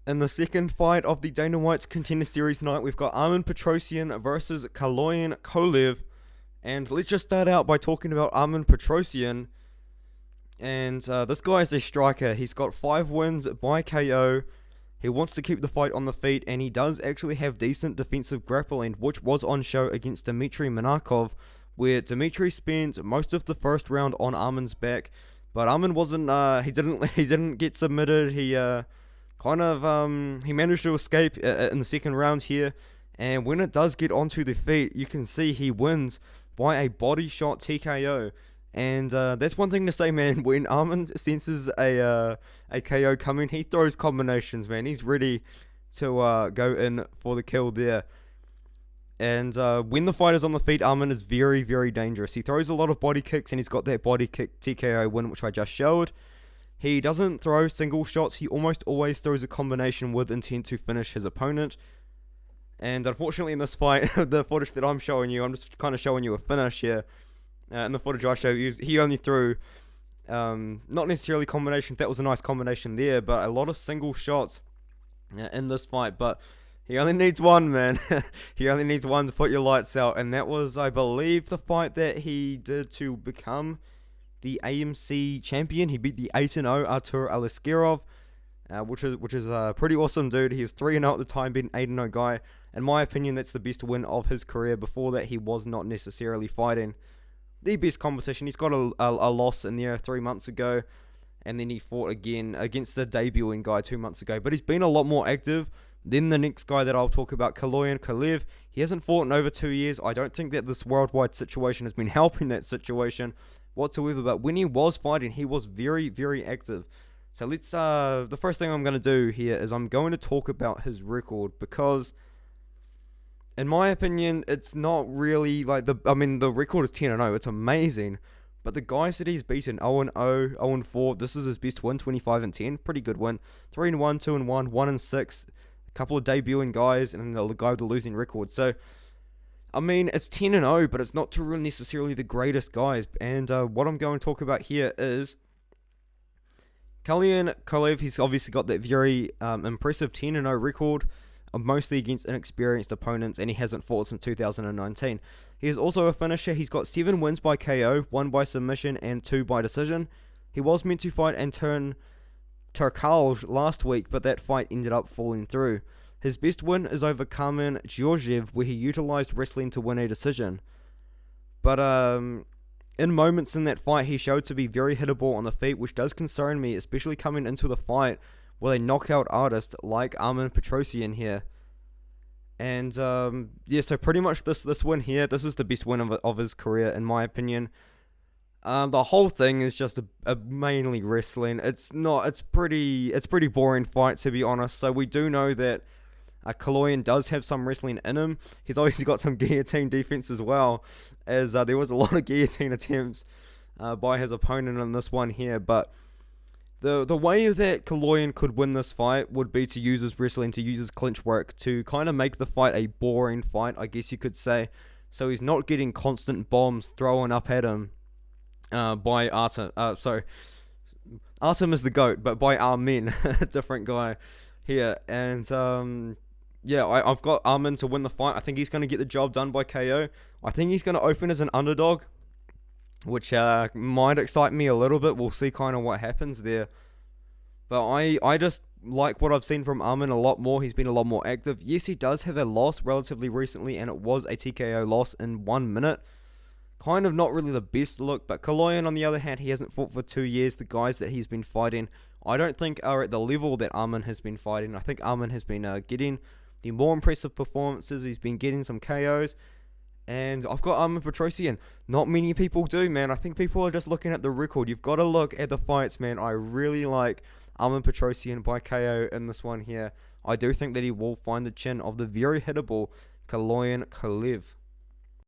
In the second fight of the Dana White's Contender Series night, we've got Armen Petrosyan versus Kaloyan Kolev. And let's just start out by talking about Armen Petrosyan. And this guy is a striker. He's got 5 wins by KO. He wants to keep the fight on the feet, and he does actually have decent defensive grappling, which was on show against Dmitry Minakov, where Dmitry spent most of the first round on Armen's back. But Armen wasn't. He didn't get submitted. He managed to escape in the second round here, and when it does get onto the feet, you can see he wins by a body shot TKO. And that's one thing to say, man. When Armen senses a KO coming, he throws combinations, man. He's ready to go in for the kill there. And when the fight is on the feet, Armen is very, very dangerous. He throws a lot of body kicks, and he's got that body kick TKO win, which I just showed. He doesn't throw single shots. He almost always throws a combination with intent to finish his opponent. And unfortunately in this fight, the footage that I'm showing you, I'm just kind of showing you a finish here. In the footage I show you, he only threw, not necessarily combinations. That was a nice combination there, but a lot of single shots in this fight. But he only needs one, man. He only needs one to put your lights out. And that was, I believe, the fight that he did to become the AMC champion. He beat the 8-0 Artur Aliskerov, which is a pretty awesome dude. He was 3-0 at the time, being an 8-0 guy. In my opinion, that's the best win of his career. Before that, he was not necessarily fighting the best competition. He's got a loss in there 3 months ago, and then he fought again against the debuting guy 2 months ago. But he's been a lot more active than the next guy that I'll talk about, Kaloyan Kolev. He hasn't fought in over 2 years. I don't think that this worldwide situation has been helping that situation whatsoever, but when he was fighting, he was very, very active. So let's the first thing I'm going to do here is I'm going to talk about his record, because in my opinion, it's not really like the record is 10-0. It's amazing, but the guys that he's beaten, 0-0, 0-4, this is his best win, 25-10, pretty good win. 3-1, 2-1, 1-6, a couple of debuting guys, and the guy with the losing record. So I mean, it's 10-0, but it's not to necessarily the greatest guys. And what I'm going to talk about here is Kaloyan Kolev. He's obviously got that very impressive 10-0 record, mostly against inexperienced opponents, and he hasn't fought since 2019. He is also a finisher. He's got 7 wins by KO, 1 by submission, and 2 by decision. He was meant to fight Anton Turkalj last week, but that fight ended up falling through. His best win is over Armen Georgiev, where he utilized wrestling to win a decision. But in moments in that fight, he showed to be very hittable on the feet, which does concern me, especially coming into the fight with a knockout artist like Armen Petrosyan here. And so pretty much this win here, this is the best win of his career, in my opinion. The whole thing is just a mainly wrestling. It's pretty boring fight, to be honest. So we do know that Kaloyan does have some wrestling in him. He's obviously got some guillotine defense as well, as there was a lot of guillotine attempts by his opponent in this one here. But the way that Kaloyan could win this fight would be to use his wrestling, to use his clinch work, to kind of make the fight a boring fight, I guess you could say. So he's not getting constant bombs thrown up at him by Artem. Artem is the GOAT, but by Armen, a different guy here. And I've got Armen to win the fight. I think he's going to get the job done by KO. I think he's going to open as an underdog, which might excite me a little bit. We'll see kind of what happens there. But I just like what I've seen from Armen a lot more. He's been a lot more active. Yes, he does have a loss relatively recently, and it was a TKO loss in 1 minute. Kind of not really the best look, but Kaloyan, on the other hand, he hasn't fought for 2 years. The guys that he's been fighting, I don't think are at the level that Armen has been fighting. I think Armen has been getting the more impressive performances. He's been getting some KOs, and I've got Armen Petrosyan. Not many people do, man. I think people are just looking at the record. You've got to look at the fights, man. I really like Armen Petrosyan by KO in this one here. I do think that he will find the chin of the very hittable Kaloyan Kolev.